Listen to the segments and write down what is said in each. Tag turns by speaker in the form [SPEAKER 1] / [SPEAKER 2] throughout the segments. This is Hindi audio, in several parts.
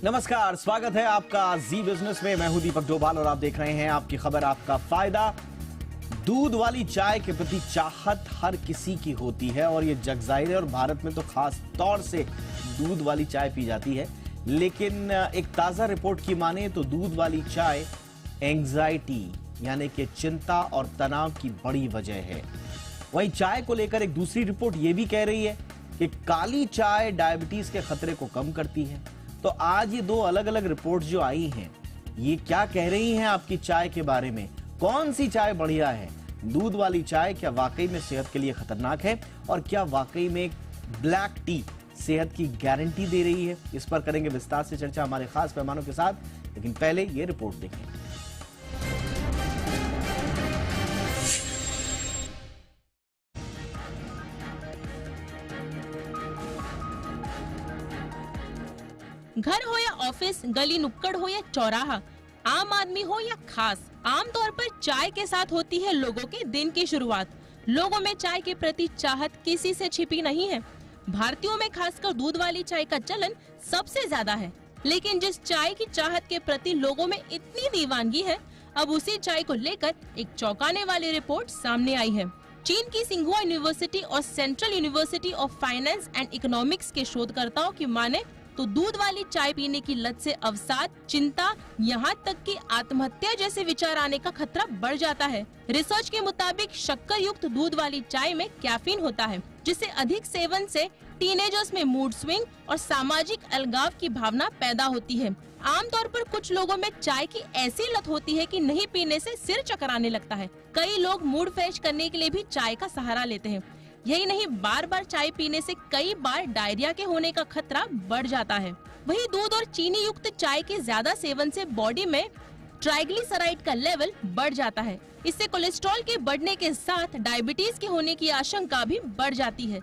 [SPEAKER 1] नमस्कार, स्वागत है आपका जी बिजनेस में। मैं हूं दीपक डोभाल और आप देख रहे हैं आपकी खबर आपका फायदा। दूध वाली चाय के प्रति चाहत हर किसी की होती है और ये जग जाहिर है और भारत में तो खास तौर से दूध वाली चाय पी जाती है। लेकिन एक ताजा रिपोर्ट की माने तो दूध वाली चाय एंग्जाइटी यानी कि चिंता और तनाव की बड़ी वजह है। वहीं चाय को लेकर एक दूसरी रिपोर्ट यह भी कह रही है कि काली चाय डायबिटीज के खतरे को कम करती है। तो आज ये दो अलग अलग रिपोर्ट जो आई हैं, ये क्या कह रही हैं आपकी चाय के बारे में? कौन सी चाय बढ़िया है? दूध वाली चाय क्या वाकई में सेहत के लिए खतरनाक है और क्या वाकई में ब्लैक टी सेहत की गारंटी दे रही है? इस पर करेंगे विस्तार से चर्चा हमारे खास मेहमानों के साथ, लेकिन पहले ये रिपोर्ट देखें।
[SPEAKER 2] घर हो या ऑफिस, गली नुक्कड़ हो या चौराहा, आम आदमी हो या खास, आमतौर पर चाय के साथ होती है लोगों के दिन की शुरुआत। लोगों में चाय के प्रति चाहत किसी से छिपी नहीं है। भारतीयों में खासकर दूध वाली चाय का चलन सबसे ज्यादा है। लेकिन जिस चाय की चाहत के प्रति लोगों में इतनी दीवानगी है, अब उसी चाय को लेकर एक चौंकाने वाली रिपोर्ट सामने आई है। चीन की सिंघुआ यूनिवर्सिटी और central university of finance and economics के शोधकर्ताओं की माने तो दूध वाली चाय पीने की लत से अवसाद, चिंता, यहाँ तक कि आत्महत्या जैसे विचार आने का खतरा बढ़ जाता है। रिसर्च के मुताबिक शक्कर युक्त दूध वाली चाय में कैफीन होता है, जिससे अधिक सेवन से टीनेजर्स में मूड स्विंग और सामाजिक अलगाव की भावना पैदा होती है। आमतौर पर कुछ लोगों में चाय की ऐसी लत होती है कि नहीं पीने से सिर चकराने लगता है। कई लोग मूड फ्रेश करने के लिए भी चाय का सहारा लेते हैं। यही नहीं, बार बार चाय पीने से कई बार डायरिया के होने का खतरा बढ़ जाता है। वहीं दूध और चीनी युक्त चाय के ज्यादा सेवन से बॉडी में ट्राइग्लिसराइड का लेवल बढ़ जाता है। इससे कोलेस्ट्रॉल के बढ़ने के साथ डायबिटीज के होने की आशंका भी बढ़ जाती है।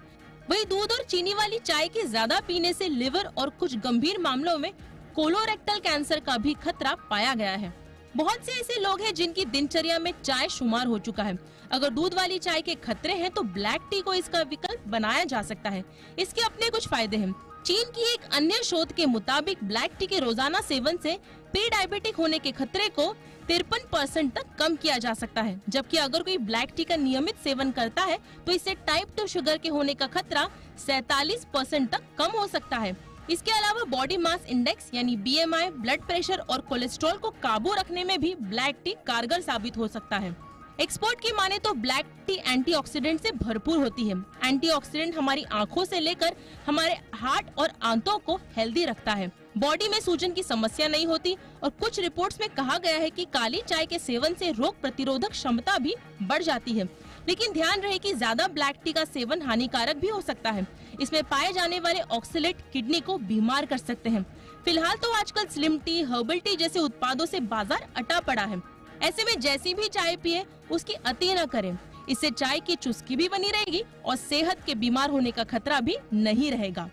[SPEAKER 2] वहीं दूध और चीनी वाली चाय के ज्यादा पीने से लिवर और कुछ गंभीर मामलों में कोलोरेक्टल कैंसर का भी खतरा पाया गया है। बहुत से ऐसे लोग हैं जिनकी दिनचर्या में चाय शुमार हो चुका है। अगर दूध वाली चाय के खतरे हैं तो ब्लैक टी को इसका विकल्प बनाया जा सकता है। इसके अपने कुछ फायदे हैं। चीन की एक अन्य शोध के मुताबिक ब्लैक टी के रोजाना सेवन से प्री डायबिटिक होने के खतरे को 53% तक कम किया जा सकता है, जबकि अगर कोई ब्लैक टी का नियमित सेवन करता है तो इससे टाइप 2 शुगर के होने का खतरा 47% तक कम हो सकता है। इसके अलावा बॉडी मास इंडेक्स यानी BMI, ब्लड प्रेशर और कोलेस्ट्रॉल को काबू रखने में भी ब्लैक टी कारगर साबित हो सकता है। एक्सपर्ट की माने तो ब्लैक टी एंटीऑक्सीडेंट से भरपूर होती है। एंटीऑक्सीडेंट हमारी आंखों से लेकर हमारे हार्ट और आंतों को हेल्दी रखता है। बॉडी में सूजन की समस्या नहीं होती और कुछ रिपोर्ट्स में कहा गया है कि काली चाय के सेवन से रोग प्रतिरोधक क्षमता भी बढ़ जाती है। लेकिन ध्यान रहे कि ज्यादा ब्लैक टी का सेवन हानिकारक भी हो सकता है। इसमें पाए जाने वाले ऑक्सलेट किडनी को बीमार कर सकते हैं। फिलहाल तो आजकल स्लिम टी, हर्बल टी जैसे उत्पादों से बाजार अटा पड़ा है। ऐसे में जैसी भी चाय पिए उसकी अति न करें। इससे चाय की चुस्की भी बनी रहेगी और सेहत के बीमार होने का खतरा भी नहीं रहेगा।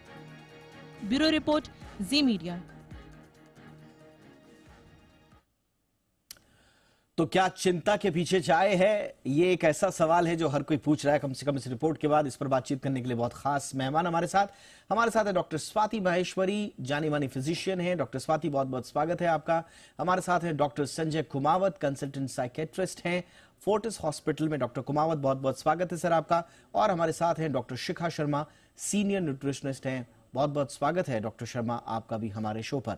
[SPEAKER 2] ब्यूरो रिपोर्ट, जी मीडिया।
[SPEAKER 1] तो क्या चिंता के पीछे चाय है? ये एक ऐसा सवाल है जो हर कोई पूछ रहा है। कम से कम इस रिपोर्ट के बाद इस पर बातचीत करने के लिए बहुत खास मेहमान हमारे साथ है डॉक्टर स्वाति माहेश्वरी, जानी मानी फिजिशियन है। डॉक्टर स्वाति, बहुत बहुत स्वागत है आपका। हमारे साथ है doctor Sanjay Kumawat, consultant psychiatrist हैं फोर्टिस हॉस्पिटल में। डॉक्टर कुमावत, बहुत बहुत स्वागत है सर आपका। और हमारे साथ हैं doctor Shikha Sharma, senior nutritionist हैं। बहुत बहुत स्वागत है डॉक्टर शर्मा आपका भी हमारे शो पर।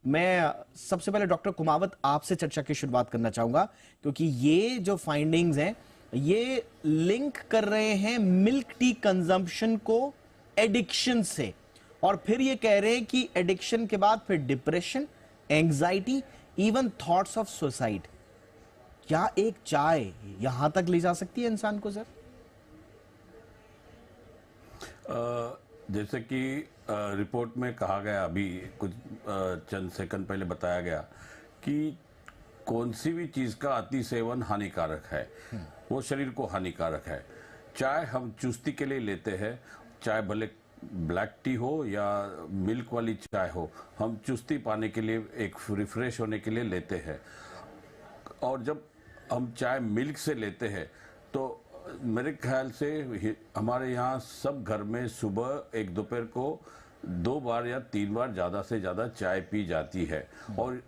[SPEAKER 1] मैं सबसे पहले डॉक्टर कुमावत आपसे चर्चा की शुरुआत करना चाहूंगा, क्योंकि ये जो फाइंडिंग्स हैं ये लिंक कर रहे हैं मिल्क टी कंजम्पशन को एडिक्शन से, और फिर ये कह रहे हैं कि एडिक्शन के बाद फिर depression, anxiety, even thoughts of suicide. क्या एक चाय यहां तक ले जा सकती है इंसान को सर?
[SPEAKER 3] जैसे कि रिपोर्ट में कहा गया, अभी कुछ चंद सेकंड पहले बताया गया कि कौन सी भी चीज का अति सेवन हानिकारक है, वो शरीर को हानिकारक है। चाय हम चुस्ती के लिए लेते हैं, चाहे भले ब्लैक टी हो या मिल्क वाली चाय हो, हम चुस्ती पाने के लिए, एक रिफ्रेश होने के लिए लेते हैं। और जब हम चाय मिल्क से लेते हैं तो मेरे ख्याल से हमारे यहाँ सब घर में सुबह एक दोपहर को 2 बार या 3 बार ज़्यादा से ज़्यादा चाय पी जाती है। और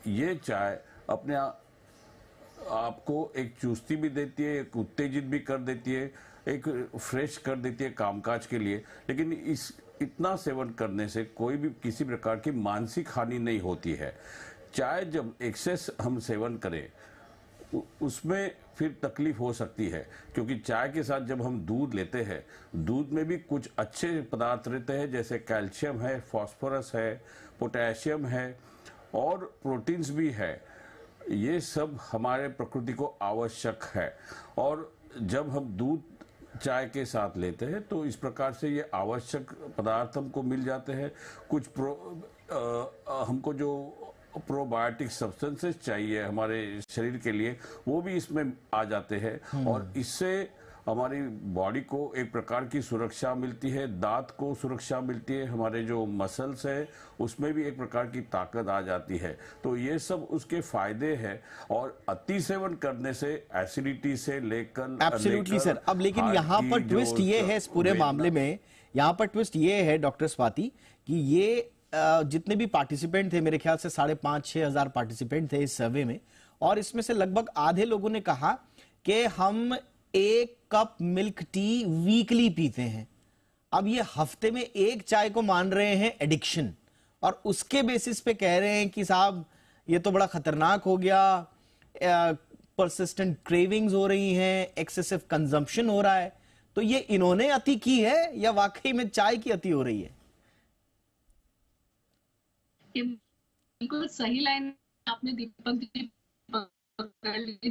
[SPEAKER 3] ये चाय अपने आपको एक चुस्ती भी देती है, एक उत्तेजित भी कर देती है, एक फ्रेश कर देती है कामकाज के लिए। लेकिन इतना सेवन करने से कोई भी किसी प्रकार की मानसिक हानि नहीं होती है। चाय जब एक्सेस हम सेवन करें उसमें फिर तकलीफ हो सकती है, क्योंकि चाय के साथ जब हम दूध लेते हैं, दूध में भी कुछ अच्छे पदार्थ रहते हैं, जैसे कैल्शियम है, फास्फोरस है, पोटेशियम है और प्रोटीन्स भी है। ये सब हमारे प्रकृति को आवश्यक है। और जब हम दूध चाय के साथ लेते हैं तो इस प्रकार से ये आवश्यक पदार्थ हमको मिल जाते हैं। कुछ हमको जो प्रोबायोटिक सब्सटेंसेस चाहिए हमारे शरीर के लिए, वो भी इसमें आ जाते हैं। और इससे हमारी बॉडी को एक प्रकार की सुरक्षा मिलती है, दांत को सुरक्षा मिलती है, हमारे जो मसल्स है उसमें भी एक प्रकार की ताकत आ जाती है। तो ये सब उसके फायदे हैं। और अति सेवन करने से एसिडिटी से लेकर
[SPEAKER 1] एब्सोल्युटली सर। अब लेकिन यहाँ पर ट्विस्ट ये है इस पूरे मामले में, यहाँ पर ट्विस्ट ये है डॉक्टर स्वाति कि ये जितने भी पार्टिसिपेंट थे, मेरे ख्याल से 5,500-6 हजार पार्टिसिपेंट थे इस सर्वे में, और इसमें से लगभग आधे लोगों ने कहा कि हम 1 कप मिल्क टी वीकली पीते हैं। अब ये हफ्ते में 1 चाय को मान रहे हैं एडिक्शन, और उसके बेसिस पे कह रहे हैं कि साहब ये तो बड़ा खतरनाक हो गया, परसिस्टेंट क्रेविंग्स हो रही हैं, एक्सेसिव कंजम्पशन हो रहा है। तो ये इन्होंने अति की है या वाकई में चाय की अति हो रही है?
[SPEAKER 4] बिल्कुल सही लाइन आपने दीपक जी पकड़ ली।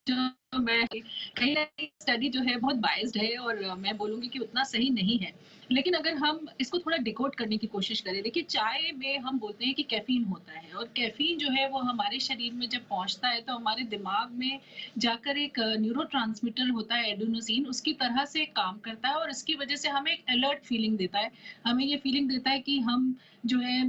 [SPEAKER 4] जो मैं कहीं ना कहीं स्टडी जो है बहुत बायस्ड है और मैं बोलूंगी कि उतना सही नहीं है। लेकिन अगर हम इसको थोड़ा डिकोड करने की कोशिश करें, देखिए चाय में हम बोलते हैं कि कैफीन होता है, और कैफीन जो है वो हमारे शरीर में जब पहुंचता है तो हमारे दिमाग में जाकर एक न्यूरोट्रांसमीटर होता है एडेनोसिन, उसकी तरह से काम करता है और इसकी वजह से हमें एक अलर्ट फीलिंग देता है। हमें ये फीलिंग देता है कि हम जो है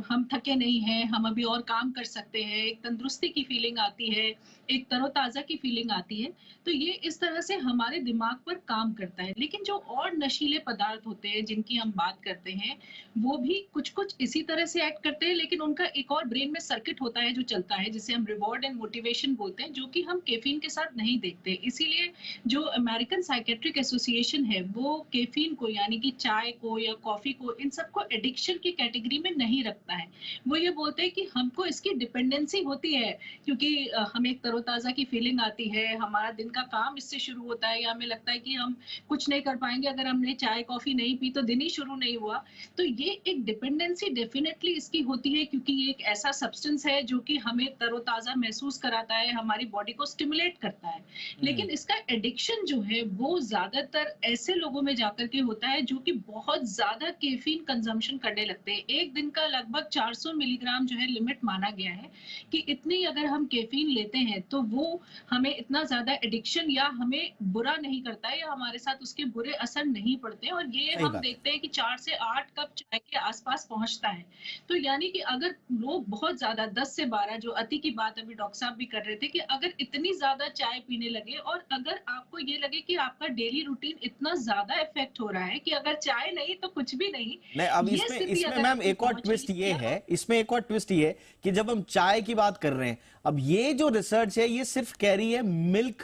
[SPEAKER 4] हम थके नहीं हैं, हम अभी और काम कर सकते हैं, एक तंदुरुस्ती की फीलिंग आती है, एक तरोताजा की फीलिंग आती है। तो ये इस तरह से हमारे दिमाग पर काम करता है। लेकिन जो और नशीले पदार्थ होते हैं जिनकी हम बात करते हैं, वो भी कुछ कुछ इसी तरह से एक्ट करते हैं, लेकिन उनका एक और ब्रेन में सर्किट होता है जो चलता है, जिसे हम रिवॉर्ड एंड मोटिवेशन बोलते हैं, जो कि हम कैफीन के साथ नहीं देखते। इसीलिए जो अमेरिकन साइकेट्रिक एसोसिएशन है वो कैफीन को, यानी कि चाय को या कॉफी को, इन सबको एडिक्शन की कैटेगरी में नहीं रखता है। वो ये बोलते हैं कि हमको इसकी डिपेंडेंसी होती है, क्योंकि हमें एक तरोताजा की फीलिंग आती है, हमारा दिन का काम इससे शुरू होता है, या हमें लगता है कि हम कुछ नहीं कर पाएंगे अगर हमने चाय कॉफी नहीं पी तो दिन ही शुरू नहीं हुआ। तो ये एक डिपेंडेंसी डेफिनेटली इसकी होती है, क्योंकि ये एक ऐसा सब्सटेंस है जो कि हमें तरोताजा महसूस कराता है, हमारी बॉडी को स्टिमुलेट करता है। लेकिन इसका एडिक्शन जो है वो ज्यादातर ऐसे लोगों में जाकर के होता है जो कि बहुत ज्यादा कैफीन कंजम्पशन करने लगते हैं। एक दिन का लगभग 400 मिलीग्राम जो है लिमिट माना गया है कि इतनी अगर हम कैफीन लेते हैं तो वो हमें इतना ज्यादा एडिक्शन या हमें बुरा नहीं करता है, या हमारे साथ उसके बुरे असर नहीं पड़ते। और ये हम देखते हैं कि 4 से 8 कप चाय के आसपास पहुंचता है। तो यानी कि अगर लोग बहुत ज्यादा 10 से 12, जो अति की बात अभी डॉक्टर साहब भी कर रहे थे, कि अगर इतनी ज्यादा चाय पीने लगे और अगर आपको ये लगे कि आपका डेली रूटीन इतना ज्यादा इफेक्ट हो रहा है कि अगर चाय नहीं तो कुछ भी नहीं।
[SPEAKER 1] अब इसमें मैम एक और ट्विस्ट ये है, इसमें एक और ट्विस्ट ये है कि जब हम चाय की बात कर रहे हैं, अब ये जो रिसर्च है ये सिर्फ कह रही है मिल्क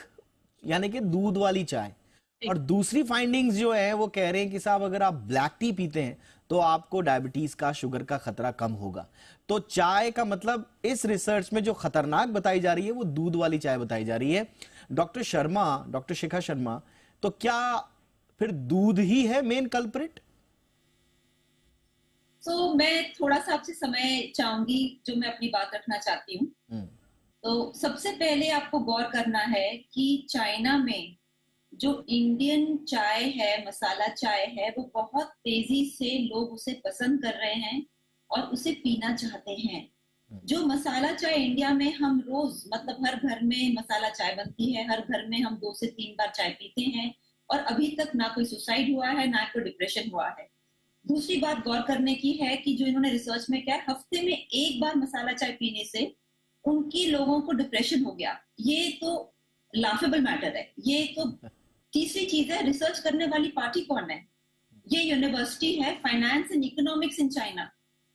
[SPEAKER 1] यानी कि दूध वाली चाय, और दूसरी फाइंडिंग्स जो है वो कह रहे हैं कि साहब अगर आप ब्लैक टी पीते हैं तो आपको डायबिटीज का, शुगर का खतरा कम होगा। तो चाय का मतलब इस रिसर्च में जो खतरनाक बताई जा रही है वो दूध वाली चाय बताई जा रही है। डॉक्टर शर्मा, डॉक्टर शिखा शर्मा, तो क्या फिर दूध ही है मेन कल्प्रिट?
[SPEAKER 5] तो मैं थोड़ा सा आपसे समय चाहूंगी जो मैं अपनी बात रखना चाहती हूँ। तो सबसे पहले आपको गौर करना है कि चाइना में जो इंडियन चाय है, मसाला चाय है, वो बहुत तेजी से लोग उसे पसंद कर रहे हैं और उसे पीना चाहते हैं। जो मसाला चाय इंडिया में हम रोज, मतलब हर घर में मसाला चाय बनती है, हर घर में हम 2 से 3 बार चाय पीते हैं, और अभी तक ना कोई सुसाइड हुआ है ना कोई डिप्रेशन हुआ है। दूसरी बात गौर करने की है कि जो इन्होंने रिसर्च में किया, हफ्ते में 1 बार मसाला चाय पीने से उनकी लोगों को डिप्रेशन हो गया। ये तो लाफेबल मैटर है। ये तो तीसरी चीज है, रिसर्च करने वाली पार्टी कौन है? ये यूनिवर्सिटी है finance and economics in China.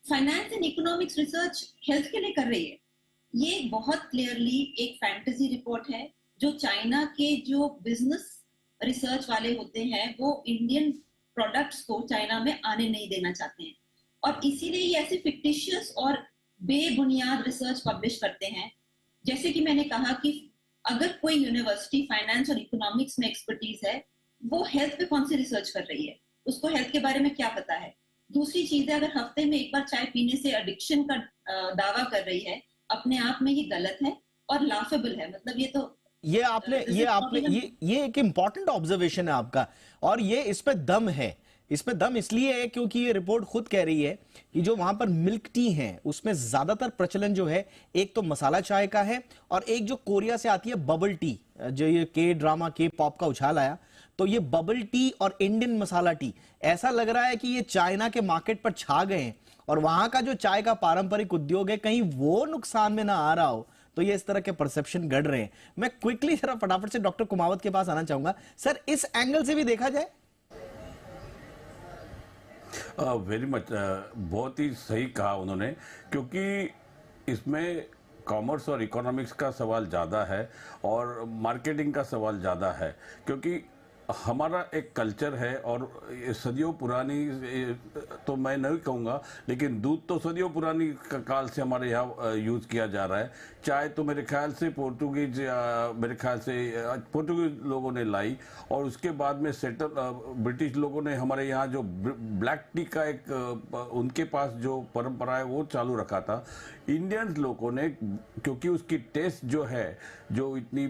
[SPEAKER 5] Finance and economics research health के लिए कर रही है। ये बहुत क्लियरली एक फैंटेसी रिपोर्ट है। जो चाइना के जो बिजनेस रिसर्च वाले होते हैं वो इंडियन प्रोडक्ट्स को चाइना में आने नहीं देना चाहते हैं, और इसीलिए ये ऐसे फिक्टिशियस और बेबुनियाद रिसर्च पब्लिश करते हैं। जैसे कि मैंने कहा कि अगर कोई यूनिवर्सिटी फाइनेंस और इकोनॉमिक्स में एक्सपर्टीज है, वो हेल्थ पे कौन सी रिसर्च कर रही है, उसको हेल्थ के बारे में क्या पता है। दूसरी चीज है, अगर हफ्ते में एक बार चाय पीने से एडिक्शन का दावा कर रही है, अपने आप में ये गलत है और लाफेबल है। मतलब ये तो
[SPEAKER 1] ये एक इंपॉर्टेंट ऑब्जर्वेशन है आपका, और ये इस पे दम है। इस पे दम इसलिए है क्योंकि ये रिपोर्ट खुद कह रही है कि जो वहां पर मिल्क टी है उसमें ज्यादातर प्रचलन जो है एक तो मसाला चाय का है, और एक जो कोरिया से आती है बबल टी, जो ये के ड्रामा के पॉप का उछाल आया, तो ये बबल टी और इंडियन मसाला टी ऐसा लग रहा है कि ये चाइना के मार्केट पर छा गए हैं, और वहां का जो चाय का पारंपरिक उद्योग है कहीं वो नुकसान में ना आ रहा हो, तो ये इस तरह के परसेप्शन गढ़ रहे हैं। मैं क्विकली जरा फटाफट से डॉक्टर कुमावत के पास आना चाहूंगा। सर, इस एंगल से भी देखा जाए?
[SPEAKER 3] वेरी मच, बहुत ही सही कहा उन्होंने, क्योंकि इसमें कॉमर्स और इकोनॉमिक्स का सवाल ज़्यादा है और मार्केटिंग का सवाल ज़्यादा है, क्योंकि हमारा एक कल्चर है और सदियों पुरानी, तो मैं नहीं कहूँगा, लेकिन दूध तो सदियों पुरानी काल से हमारे यहाँ यूज़ किया जा रहा है। चाय तो मेरे ख्याल से पोर्टुगीज लोगों ने लाई, और उसके बाद में ब्रिटिश लोगों ने हमारे यहाँ जो ब्लैक टी का एक उनके पास जो परंपरा है वो चालू रखा था। इंडियंस लोगों ने, क्योंकि उसकी टेस्ट जो है जो इतनी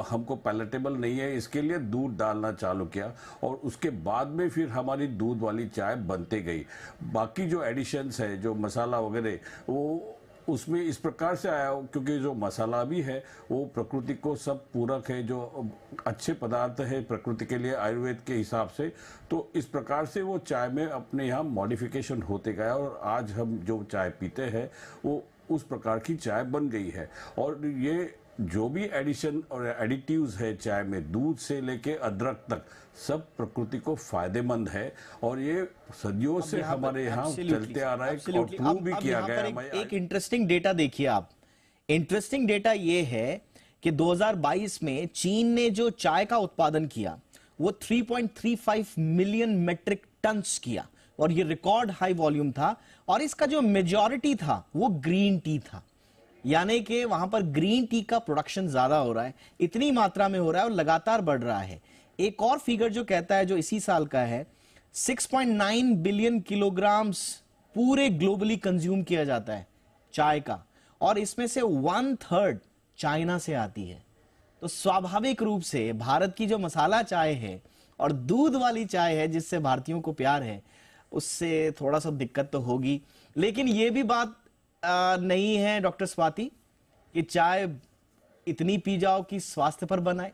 [SPEAKER 3] हमको पैलेटेबल नहीं है, इसके लिए दूध डालना चालू किया, और उसके बाद में फिर हमारी दूध वाली चाय बनते गई। बाकी जो एडिशंस है, जो मसाला वगैरह, वो उसमें इस प्रकार से आया, क्योंकि जो मसाला भी है वो प्रकृति को सब पूरक है, जो अच्छे पदार्थ है प्रकृति के लिए आयुर्वेद के हिसाब से, तो इस प्रकार से वो चाय में अपने यहाँ मॉडिफिकेशन होते गया, और आज हम जो चाय पीते हैं वो उस प्रकार की चाय बन गई है। और ये जो भी एडिशन और एडिटिव्स है चाय में, दूध से लेके अदरक तक, सब प्रकृति को फायदेमंद है, और ये सदियों से हमारे यहाँ चलते आ रहा है और प्रूव भी किया गया।
[SPEAKER 1] एक इंटरेस्टिंग डेटा देखिए आप। इंटरेस्टिंग डेटा ये है कि 2022 में चीन ने जो चाय का उत्पादन किया वो 3.35 मिलियन मेट्रिक टन्स किया, और ये रिकॉर्ड हाई वॉल्यूम था, और इसका जो मेजॉरिटी था वो ग्रीन टी था। यानी कि वहां पर ग्रीन टी का प्रोडक्शन ज्यादा हो रहा है, इतनी मात्रा में हो रहा है और लगातार बढ़ रहा है। एक और फिगर जो कहता है, जो इसी साल का है, 6.9 बिलियन किलोग्राम्स पूरे ग्लोबली कंज्यूम किया जाता है चाय का, और इसमें से 1/3 चाइना से आती है। तो स्वाभाविक रूप से भारत की जो मसाला चाय है और दूध वाली चाय है जिससे भारतीयों को प्यार है, उससे थोड़ा सा दिक्कत तो होगी। लेकिन यह भी बात नहीं है डॉक्टर स्वाति कि चाय इतनी पी जाओ कि स्वास्थ्य पर बनाए।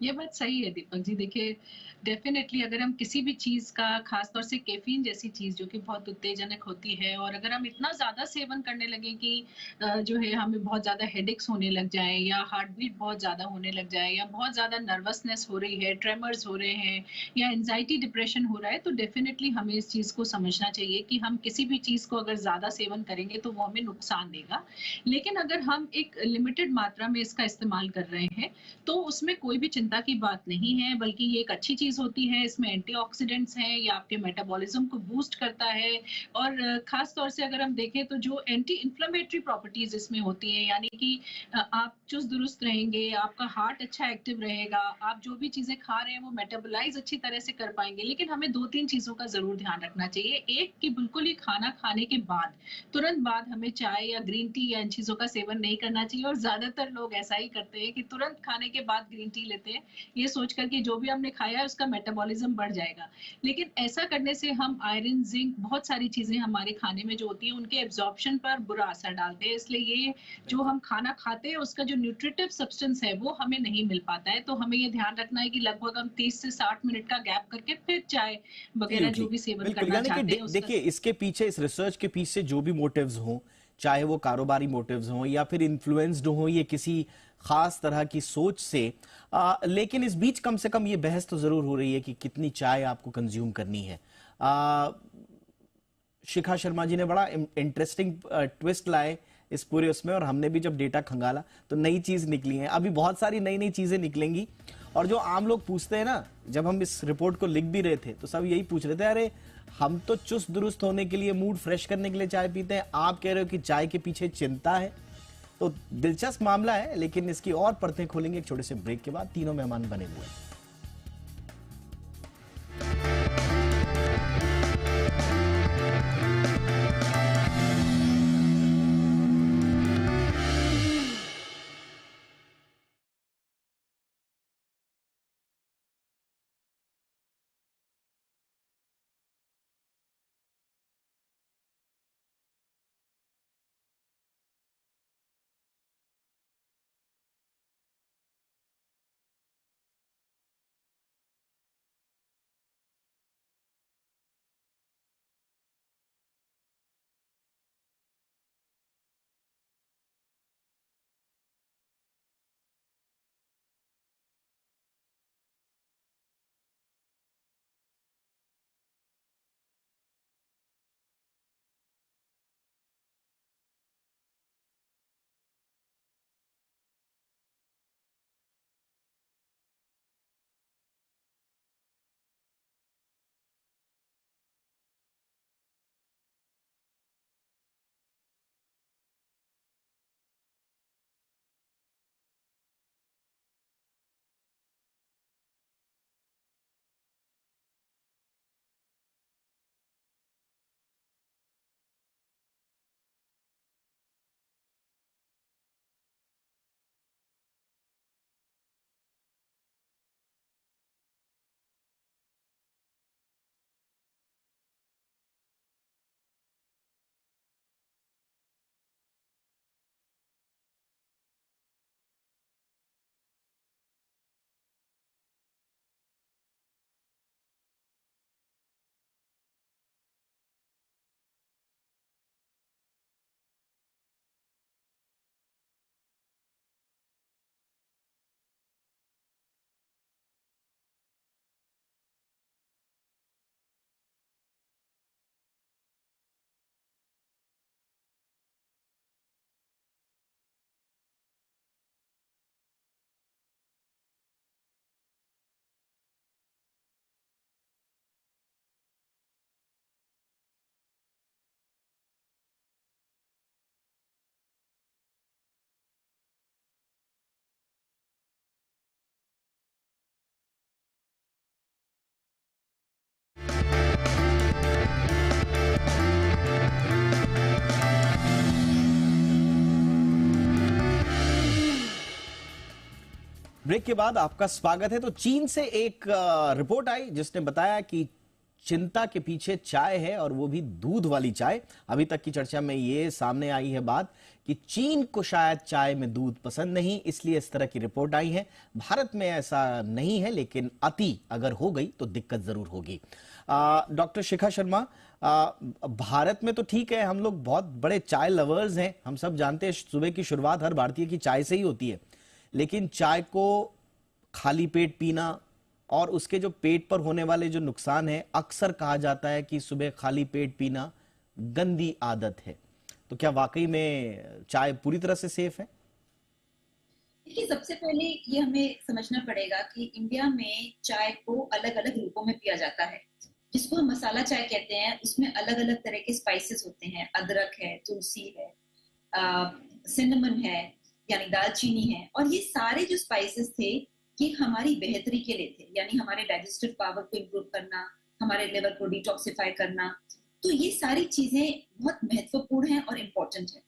[SPEAKER 4] ये बात सही है दीपक जी। देखिए, डेफिनेटली अगर हम किसी भी चीज का, खासतौर से कैफीन जैसी चीज जो कि बहुत उत्तेजनक होती है, और अगर हम इतना ज्यादा सेवन करने लगे कि जो है हमें बहुत ज्यादा हेडेक्स होने लग जाए, या हार्ट बीट बहुत ज्यादा होने लग जाए, या बहुत ज्यादा नर्वसनेस हो रही है, ट्रेमर्स हो रहे हैं, या एंजाइटी डिप्रेशन हो रहा है, तो डेफिनेटली हमें इस चीज को समझना चाहिए कि हम किसी भी चीज को अगर ज्यादा सेवन करेंगे तो वो हमें नुकसान देगा। लेकिन अगर हम एक लिमिटेड मात्रा में इसका इस्तेमाल कर रहे हैं तो उसमें कोई भी चिंता की बात नहीं है, बल्कि ये एक अच्छी चीज होती है। इसमें एंटीऑक्सीडेंट्स हैं, ये आपके मेटाबॉलिज्म को बूस्ट करता है, और खास तौर से अगर हम देखें तो जो एंटी इन्फ्लेमेटरी प्रॉपर्टीज इसमें होती हैं, यानी कि आप चुस्त दुरुस्त रहेंगे, आपका हार्ट अच्छा एक्टिव रहेगा, आप जो भी चीजें खा रहे हैं वो मेटाबोलाइज अच्छी तरह से कर पाएंगे। लेकिन हमें 2-3 चीजों का जरूर ध्यान रखना चाहिए। एक कि बिल्कुल ही खाना खाने के बाद, तुरंत बाद हमें चाय या ग्रीन टी या इन चीजों का सेवन नहीं करना चाहिए, और ज्यादातर लोग ऐसा ही करते हैं कि तुरंत खाने के बाद ग्रीन टी लेते हैं, ये सोचकर कि जो भी हमने खाया है उसका मेटाबॉलिज्म बढ़ जाएगा। लेकिन ऐसा करने से हम आयरन, जिंक, बहुत सारी चीजें हमारे खाने में जो होती हैं उनके एब्जॉर्प्शन पर बुरा असर डालते हैं। इसलिए ये जो हम खाना खाते हैं उसका जो न्यूट्रिटिव सब्सटेंस है वो हमें नहीं मिल पाता है। तो हमें ये ध्यान रखना है कि लगभग हम 30 से 60 मिनट का गैप करके फिर चाय वगैरह जो भी सेवन करना चाहते हैं।
[SPEAKER 1] देखिए, इसके पीछे, इस रिसर्च के पीछे जो भी मोटिव्स हों, चाहे वो कारोबारी मोटिव्स हों या फिर इन्फ्लुएंस्ड हों ये किसी खास तरह की सोच से। लेकिन इस बीच कम से कम ये बहस तो जरूर हो रही है कि कितनी चाय आपको कंज्यूम करनी है। शिखा शर्मा जी ने बड़ा इंटरेस्टिंग ट्विस्ट लाए इस पूरे उसमें, और हमने भी जब डेटा खंगाला तो नई चीज निकली है। अभी बहुत सारी नई नई चीजें निकलेंगी, और जो आम लोग पूछते हैं ना, जब हम इस रिपोर्ट को लिख भी रहे थे तो सब यही पूछ रहे थे, अरे हम तो चुस्त दुरुस्त होने के लिए, मूड फ्रेश करने के लिए चाय पीते हैं, आप कह रहे हो कि चाय के पीछे चिंता है। तो दिलचस्प मामला है, लेकिन इसकी और परतें खोलेंगे एक छोटे से ब्रेक के बाद। तीनों मेहमान बने हुए हैं। ब्रेक के बाद आपका स्वागत है। तो चीन से एक रिपोर्ट आई जिसने बताया कि चिंता के पीछे चाय है, और वो भी दूध वाली चाय। अभी तक की चर्चा में ये सामने आई है बात कि चीन को शायद चाय में दूध पसंद नहीं, इसलिए इस तरह की रिपोर्ट आई है। भारत में ऐसा नहीं है, लेकिन अति अगर हो गई तो दिक्कत जरूर होगी। डॉक्टर शिखा शर्मा, भारत में तो ठीक है, हम लोग बहुत बड़े चाय लवर्स हैं, हम सब जानते हैं सुबह की शुरुआत हर भारतीय की चाय से ही होती है। लेकिन चाय को खाली पेट पीना और उसके जो पेट पर होने वाले जो नुकसान है, अक्सर कहा जाता है कि सुबह खाली पेट पीना गंदी आदत है। तो क्या वाकई में चाय पूरी तरह से सेफ है?
[SPEAKER 5] देखिए, सबसे पहले ये हमें समझना पड़ेगा कि इंडिया में चाय को अलग अलग रूपों में पिया जाता है। जिसको हम मसाला चाय कहते हैं, उसमें अलग अलग तरह के स्पाइसेस होते हैं। अदरक है, तुलसी है, सिनेमन है, यानी दालचीनी है। और ये सारे जो स्पाइसेस थे, ये हमारी बेहतरी के लिए थे, यानी हमारे डाइजेस्टिव पावर को इम्प्रूव करना, हमारे लिवर को डिटॉक्सिफाई करना। तो ये सारी चीजें बहुत महत्वपूर्ण हैं और इम्पोर्टेंट है।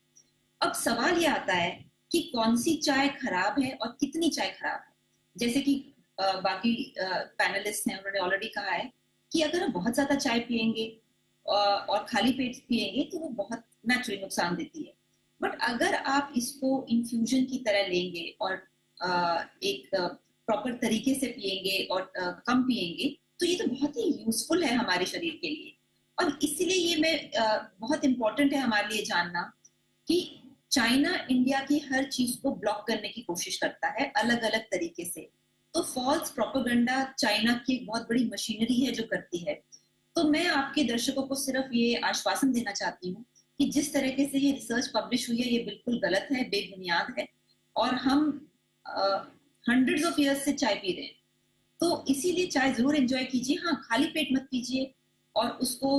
[SPEAKER 5] अब सवाल ये आता है कि कौन सी चाय खराब है और कितनी चाय खराब है। जैसे कि बाकी पैनलिस्ट हैं, उन्होंने ऑलरेडी कहा है कि अगर हम बहुत ज्यादा चाय पियेंगे और खाली पेट पियेंगे तो वो बहुत नेचुरली नुकसान देती है। बट अगर आप इसको इन्फ्यूजन की तरह लेंगे और एक प्रॉपर तरीके से पियेंगे और कम पियेंगे, तो ये तो बहुत ही यूजफुल है हमारे शरीर के लिए। और इसीलिए ये बहुत इंपॉर्टेंट है हमारे लिए जानना कि चाइना इंडिया की हर चीज को ब्लॉक करने की कोशिश करता है अलग अलग तरीके से। तो फॉल्स प्रोपेगेंडा चाइना की एक बहुत बड़ी मशीनरी है जो करती है। तो मैं आपके दर्शकों को सिर्फ ये आश्वासन देना चाहती हूँ कि जिस तरीके से ये रिसर्च पब्लिश हुई है ये बिल्कुल गलत है, बेबुनियाद है, और हम हंड्रेड्स ऑफ इयर्स से चाय पी रहे हैं। तो इसीलिए चाय जरूर एंजॉय कीजिए, हाँ खाली पेट मत कीजिए, और उसको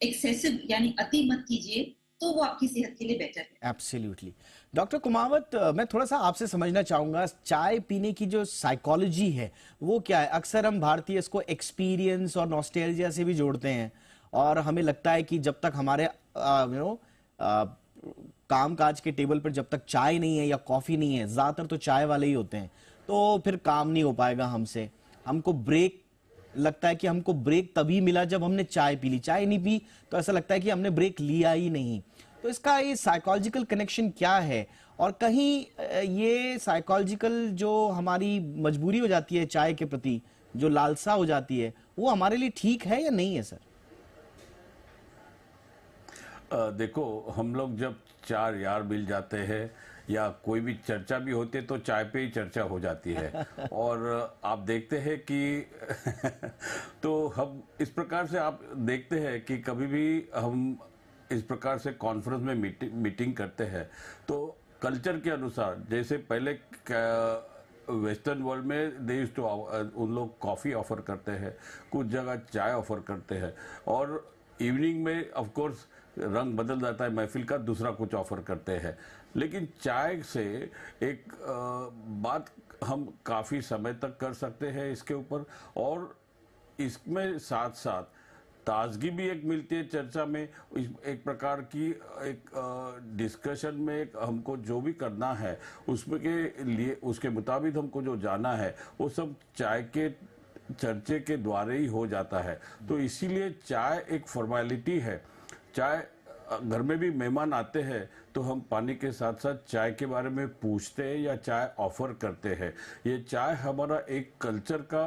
[SPEAKER 5] एक्सेसिव यानी अति मत कीजिए, तो वो आपकी सेहत के लिए बेटर है।
[SPEAKER 1] एब्सोल्युटली। डॉक्टर कुमावत, मैं थोड़ा सा आपसे समझना चाहूंगा, चाय पीने की जो साइकोलॉजी है वो क्या है? अक्सर हम भारतीय इसको एक्सपीरियंस और नॉस्टैल्जिया से भी जोड़ते हैं, और हमें लगता है कि जब तक हमारे काम काज के टेबल पर जब तक चाय नहीं है या कॉफी नहीं है, ज्यादातर तो चाय वाले ही होते हैं, तो फिर काम नहीं हो पाएगा हमसे। हमको ब्रेक लगता है कि हमको ब्रेक तभी मिला जब हमने चाय पी ली, चाय नहीं पी तो ऐसा लगता है कि हमने ब्रेक लिया ही नहीं। तो इसका ये साइकोलॉजिकल कनेक्शन क्या है? और कहीं ये साइकोलॉजिकल जो हमारी मजबूरी हो जाती है चाय के प्रति, जो लालसा हो जाती है, वो हमारे लिए ठीक है या नहीं है सर?
[SPEAKER 3] देखो, हम लोग जब चार यार मिल जाते हैं या कोई भी चर्चा भी होती है तो चाय पे ही चर्चा हो जाती है। और आप देखते हैं कि तो हम इस प्रकार से आप देखते हैं कि कभी भी हम इस प्रकार से कॉन्फ्रेंस में मीटिंग करते हैं तो कल्चर के अनुसार, जैसे पहले वेस्टर्न वर्ल्ड में दे यूज्ड टू, उन लोग कॉफ़ी ऑफर करते हैं, कुछ जगह चाय ऑफर करते हैं, और इवनिंग में ऑफ कोर्स रंग बदल जाता है महफिल का, दूसरा कुछ ऑफर करते हैं। लेकिन चाय से एक बात हम काफ़ी समय तक कर सकते हैं इसके ऊपर, और इसमें साथ साथ ताजगी भी एक मिलती है चर्चा में, एक प्रकार की एक डिस्कशन में एक हमको जो भी करना है उसमें के लिए, उसके मुताबिक हमको जो जाना है वो सब चाय के चर्चे के द्वारा ही हो जाता है। तो इसीलिए चाय एक फॉर्मेलिटी है। चाय, घर में भी मेहमान आते हैं तो हम पानी के साथ साथ चाय के बारे में पूछते हैं या चाय ऑफर करते हैं। ये चाय हमारा एक कल्चर का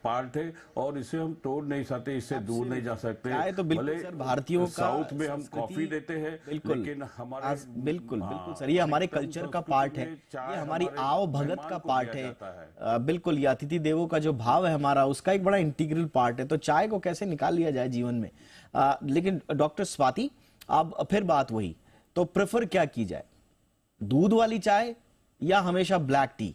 [SPEAKER 3] पार्ट है और इसे हम तोड़ नहीं सकते, इससे दूर नहीं जा सकते।
[SPEAKER 1] चाय तो बिल्कुल सर भारतीयों का,
[SPEAKER 3] साउथ में हम कॉफी देते हैं, लेकिन हमारे
[SPEAKER 1] बिल्कुल सर, ये हमारे कल्चर का पार्ट है, ये हमारी आओ भगत का पार्ट है। बिल्कुल, ये अतिथि देवो का जो भाव है हमारा, उसका एक बड़ा इंटीग्रल पार्ट है। तो चाय को कैसे निकाल लिया जाए जीवन में? लेकिन डॉक्टर स्वाति, अब फिर बात वही, तो प्रेफर क्या की जाए, दूध वाली चाय या हमेशा ब्लैक टी?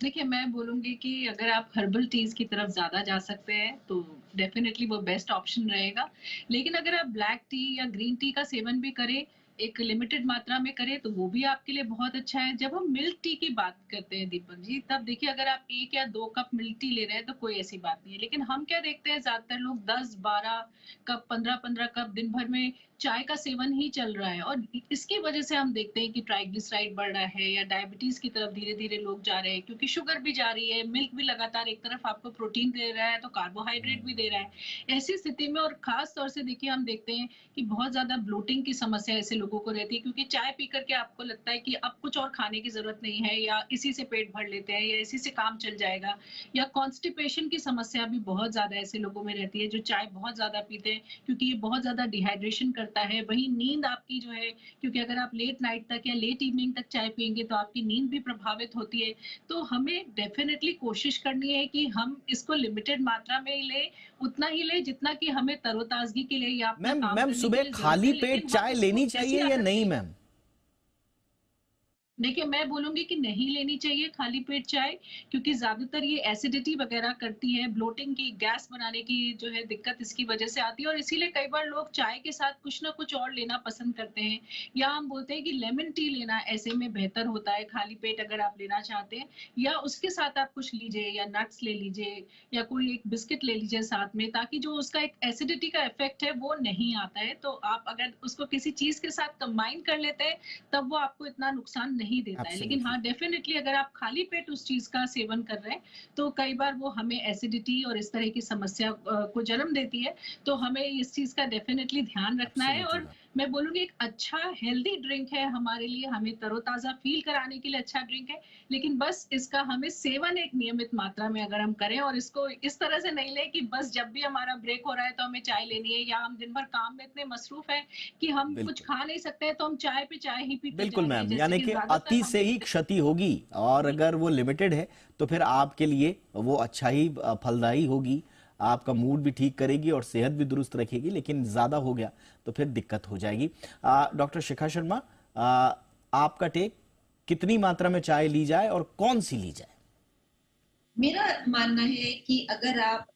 [SPEAKER 4] देखिए, मैं बोलूंगी कि अगर आप हर्बल टीज की तरफ ज्यादा जा सकते हैं तो डेफिनेटली वो बेस्ट ऑप्शन रहेगा। लेकिन अगर आप ब्लैक टी या ग्रीन टी का सेवन भी करें, एक लिमिटेड मात्रा में करें, तो वो भी आपके लिए बहुत अच्छा है। जब हम मिल्क टी की बात करते हैं दीपक जी, तब देखिए अगर आप 1 या 2 कप मिल्क टी ले रहे हैं तो कोई ऐसी बात नहीं है। लेकिन हम क्या देखते हैं, ज्यादातर लोग 10-12 कप, 15-15 कप दिन भर में चाय का सेवन ही चल रहा है, और इसकी वजह से हम देखते हैं कि ट्राइग्लिसराइड बढ़ रहा है या डायबिटीज की तरफ धीरे धीरे लोग जा रहे हैं, क्योंकि शुगर भी जा रही है, मिल्क भी लगातार एक तरफ आपको प्रोटीन दे रहा है तो कार्बोहाइड्रेट भी दे रहा है। ऐसी स्थिति में, और खास तौर से देखिए हम देखते हैं कि बहुत ज्यादा ब्लोटिंग की समस्या ऐसे लोगों को रहती है, क्योंकि चाय पी करके आपको लगता है कि अब कुछ और खाने की जरूरत नहीं है, या इसी से पेट भर लेते हैं, या इसी से काम चल जाएगा। या कॉन्स्टिपेशन की समस्या भी बहुत ज्यादा ऐसे लोगों में रहती है जो चाय बहुत ज्यादा पीते हैं, क्योंकि ये बहुत ज्यादा डिहाइड्रेशन करता है। वही नींद आपकी जो है, क्योंकि अगर आप लेट नाइट तक या लेट इवनिंग तक चाय पियेंगे तो आपकी नींद भी प्रभावित होती है। तो हमें डेफिनेटली कोशिश करनी है कि हम इसको लिमिटेड मात्रा में ले, उतना ही ले जितना कि हमें तरोताजगी के लिए या अपना काम
[SPEAKER 1] मैम
[SPEAKER 4] करने
[SPEAKER 1] सुबह
[SPEAKER 4] के लिए
[SPEAKER 1] खाली
[SPEAKER 4] जरूरत है।
[SPEAKER 1] पेट
[SPEAKER 4] लेकिन
[SPEAKER 1] चाय
[SPEAKER 4] हाँ,
[SPEAKER 1] लेनी
[SPEAKER 4] उसको
[SPEAKER 1] चाहिए
[SPEAKER 4] कैसे
[SPEAKER 1] या
[SPEAKER 4] आदत
[SPEAKER 1] नहीं मैम?
[SPEAKER 4] देखिए, मैं बोलूंगी कि नहीं लेनी चाहिए खाली पेट चाय, क्योंकि ज्यादातर ये एसिडिटी वगैरह करती है, ब्लोटिंग की, गैस बनाने की जो है दिक्कत इसकी वजह से आती है। और इसीलिए कई बार लोग चाय के साथ कुछ ना कुछ और लेना पसंद करते हैं, या हम बोलते हैं कि लेमन टी लेना ऐसे में बेहतर होता है खाली पेट अगर आप लेना चाहते हैं, या उसके साथ आप कुछ लीजिए, या नट्स ले लीजिए, या कोई एक बिस्किट ले लीजिए साथ में, ताकि जो उसका एक एसिडिटी का इफेक्ट है वो नहीं आता है। तो आप अगर उसको किसी चीज के साथ कंबाइन कर लेते हैं तब वो आपको इतना नुकसान नहीं देता है। लेकिन हाँ, डेफिनेटली अगर आप खाली पेट उस चीज का सेवन कर रहे हैं तो कई बार वो हमें एसिडिटी और इस तरह की समस्या को जन्म देती है। तो हमें इस चीज का डेफिनेटली ध्यान रखना है। और मैं बोलूंगी एक अच्छा हेल्दी ड्रिंक है हमारे लिए, हमें तरोताजा फील कराने के लिए अच्छा ड्रिंक है, लेकिन बस इसका हमें सेवन एक नियमित मात्रा में अगर हम करें, और इसको इस तरह से नहीं ले कि बस जब भी हमारा ब्रेक हो रहा है तो हमें चाय लेनी है, या हम दिन भर काम में इतने मसरूफ हैं कि हम कुछ खा नहीं सकते हैं तो हम चाय पे चाय ही पीते
[SPEAKER 1] बिल्कुल
[SPEAKER 4] जाएंगे,
[SPEAKER 1] मैम,
[SPEAKER 4] जैसे
[SPEAKER 1] यानी कि
[SPEAKER 4] ज्यादातर
[SPEAKER 1] अति से ही क्षति होगी, और अगर वो लिमिटेड है तो फिर आपके लिए वो अच्छा ही फलदायी होगी, आपका मूड भी ठीक करेगी और सेहत भी दुरुस्त रखेगी। लेकिन ज्यादा हो गया तो फिर दिक्कत हो जाएगी। डॉक्टर शिखा शर्मा, आपका टेक, कितनी मात्रा में चाय ली जाए और कौन सी ली जाए?
[SPEAKER 5] मेरा मानना है कि अगर आप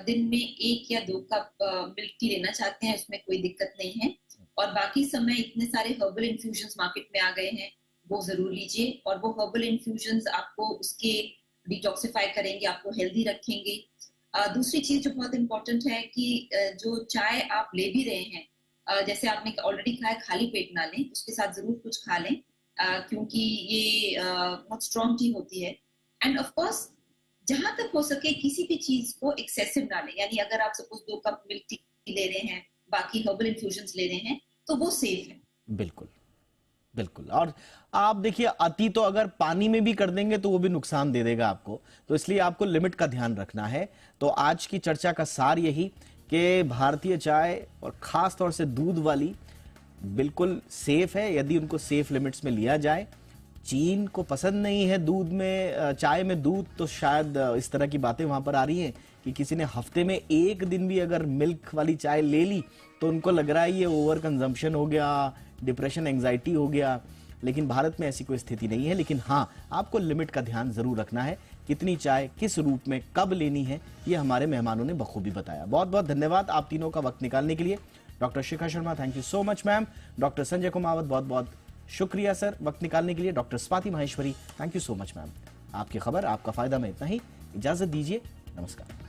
[SPEAKER 5] दिन में 1 या 2 कप मिल्क टी लेना चाहते हैं, उसमें कोई दिक्कत नहीं है। और बाकी समय इतने सारे हर्बल इन्फ्यूजन्स मार्केट में आ गए हैं, वो जरूर लीजिए। और वो हर्बल इन्फ्यूजन्स आपको उसके डिटॉक्सिफाई करेंगे, आपको हेल्दी रखेंगे। दूसरी चीज जो बहुत इंपॉर्टेंट है कि जो चाय आप ले भी रहे हैं, जैसे आपने ऑलरेडी खाया, खाली पेट ना लें, उसके साथ जरूर कुछ खा लें, क्योंकि ये बहुत स्ट्रॉन्ग टी होती है। एंड ऑफ कोर्स जहां तक हो सके किसी भी चीज को एक्सेसिव ना लें, यानी अगर आप सपोज 2 कप मिल्क टी ले रहे हैं, बाकी हर्बल इन्फ्यूजन्स ले रहे हैं, तो वो सेफ है।
[SPEAKER 1] बिल्कुल बिल्कुल। और आप देखिए, अति तो अगर पानी में भी कर देंगे तो वो भी नुकसान दे देगा आपको, तो इसलिए आपको लिमिट का ध्यान रखना है। तो आज की चर्चा का सार यही कि भारतीय चाय और खास तौर से दूध वाली बिल्कुल सेफ है, यदि उनको सेफ लिमिट्स में लिया जाए। चीन को पसंद नहीं है दूध में, चाय में दूध, तो शायद इस तरह की बातें वहां पर आ रही हैं कि किसी ने हफ्ते में 1 दिन भी अगर मिल्क वाली चाय ले ली तो उनको लग रहा है ये ओवर कंजम्पशन हो गया, डिप्रेशन, एंजाइटी हो गया। लेकिन भारत में ऐसी कोई स्थिति नहीं है। लेकिन हाँ, आपको लिमिट का ध्यान जरूर रखना है। कितनी चाय किस रूप में कब लेनी है, ये हमारे मेहमानों ने बखूबी बताया। बहुत बहुत धन्यवाद आप तीनों का वक्त निकालने के लिए। Doctor Shikha Sharma, thank you so much ma'am. Doctor Sanjay Kumawat, बहुत बहुत शुक्रिया सर वक्त निकालने के लिए। Doctor Swati Maheshwari, thank you so much ma'am. आपकी खबर, आपका फायदा में इतना ही। इजाजत दीजिए, नमस्कार।